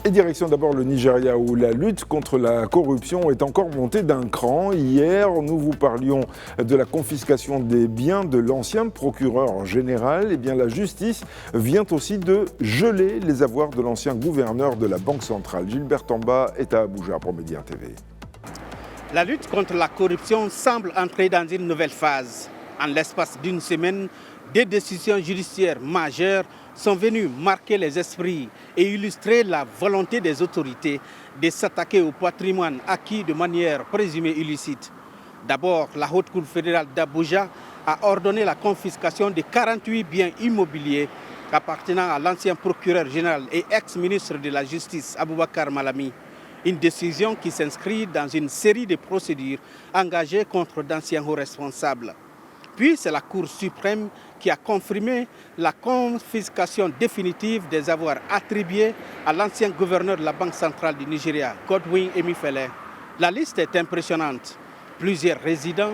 Et direction d'abord le Nigeria où la lutte contre la corruption est encore montée d'un cran. Hier, nous vous parlions de la confiscation des biens de l'ancien procureur général. Eh bien, la justice vient aussi de geler les avoirs de l'ancien gouverneur de la Banque centrale. Gilbert Tamba est à Abuja pour Média TV. La lutte contre la corruption semble entrer dans une nouvelle phase. En l'espace d'une semaine, des décisions judiciaires majeures sont venues marquer les esprits et illustrer la volonté des autorités de s'attaquer au patrimoine acquis de manière présumée illicite. D'abord, la Haute Cour fédérale d'Abuja a ordonné la confiscation de 48 biens immobiliers appartenant à l'ancien procureur général et ex-ministre de la Justice, Abubakar Malami. Une décision qui s'inscrit dans une série de procédures engagées contre d'anciens hauts responsables. Puis c'est la Cour suprême qui a confirmé la confiscation définitive des avoirs attribués à l'ancien gouverneur de la Banque centrale du Nigeria, Godwin Emefiele. La liste est impressionnante. Plusieurs résidents,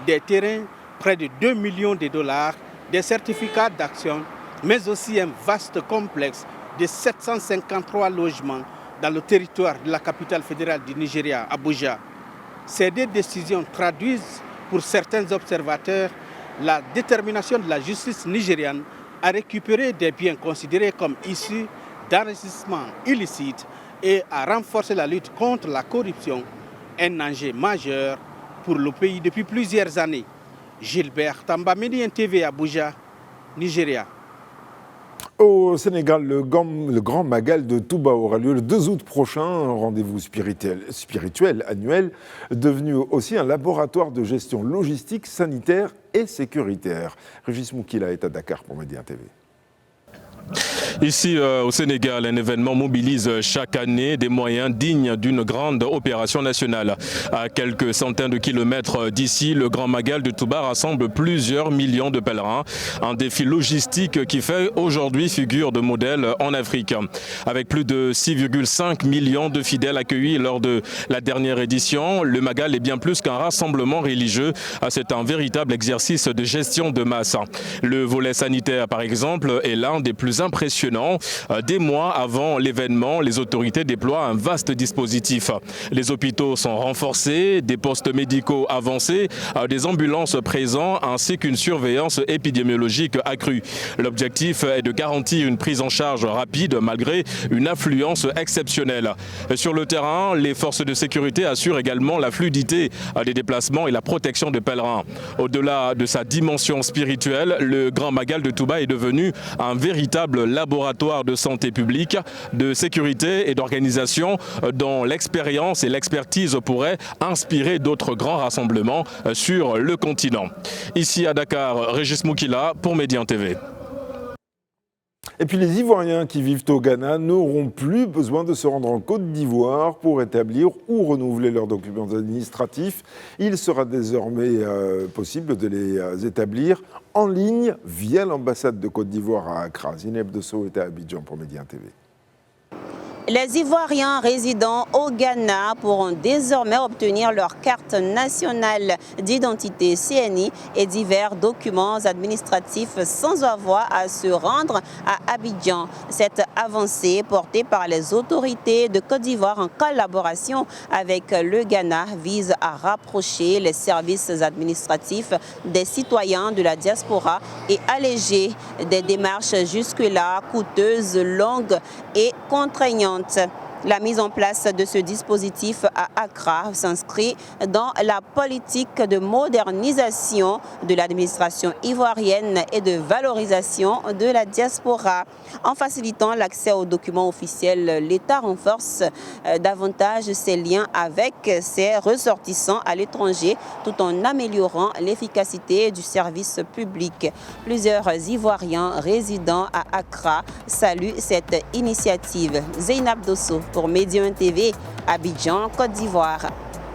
des terrains, près de 2 millions de dollars, des certificats d'action, mais aussi un vaste complexe de 753 logements dans le territoire de la capitale fédérale du Nigeria, Abuja. Ces deux décisions traduisent pour certains observateurs la détermination de la justice nigériane à récupérer des biens considérés comme issus d'enrichissement illicite et à renforcer la lutte contre la corruption, un enjeu majeur pour le pays depuis plusieurs années. Gilbert Tamba, Média TV, Abuja, Nigeria. Au Sénégal, le Grand Magal de Touba aura lieu le 2 août prochain, un rendez-vous spirituel annuel, devenu aussi un laboratoire de gestion logistique, sanitaire et sécuritaire. Régis Moukila est à Dakar pour Média TV. Ici au Sénégal, un événement mobilise chaque année des moyens dignes d'une grande opération nationale. À quelques centaines de kilomètres d'ici, le Grand Magal de Touba rassemble plusieurs millions de pèlerins. Un défi logistique qui fait aujourd'hui figure de modèle en Afrique. Avec plus de 6,5 millions de fidèles accueillis lors de la dernière édition, le Magal est bien plus qu'un rassemblement religieux. C'est un véritable exercice de gestion de masse. Le volet sanitaire, par exemple, est l'un des plus impressionnants. Des mois avant l'événement, les autorités déploient un vaste dispositif. Les hôpitaux sont renforcés, des postes médicaux avancés, des ambulances présentes ainsi qu'une surveillance épidémiologique accrue. L'objectif est de garantir une prise en charge rapide malgré une affluence exceptionnelle. Sur le terrain, les forces de sécurité assurent également la fluidité des déplacements et la protection des pèlerins. Au-delà de sa dimension spirituelle, le Grand Magal de Touba est devenu un véritable laboratoire de santé publique, de sécurité et d'organisation dont l'expérience et l'expertise pourraient inspirer d'autres grands rassemblements sur le continent. Ici à Dakar, Régis Moukila pour Média TV. Et puis les Ivoiriens qui vivent au Ghana n'auront plus besoin de se rendre en Côte d'Ivoire pour établir ou renouveler leurs documents administratifs. Il sera désormais possible de les établir en ligne via l'ambassade de Côte d'Ivoire à Accra. Zineb Dosso est à Abidjan pour Média TV. Les Ivoiriens résidant au Ghana pourront désormais obtenir leur carte nationale d'identité CNI et divers documents administratifs sans avoir à se rendre à Abidjan. Cette avancée portée par les autorités de Côte d'Ivoire en collaboration avec le Ghana vise à rapprocher les services administratifs des citoyens de la diaspora et alléger des démarches jusque-là coûteuses, longues et contraignantes. La mise en place de ce dispositif à Accra s'inscrit dans la politique de modernisation de l'administration ivoirienne et de valorisation de la diaspora. En facilitant l'accès aux documents officiels, l'État renforce davantage ses liens avec ses ressortissants à l'étranger tout en améliorant l'efficacité du service public. Plusieurs Ivoiriens résidant à Accra saluent cette initiative. Zeynab Dosso pour Média TV, Abidjan, Côte d'Ivoire.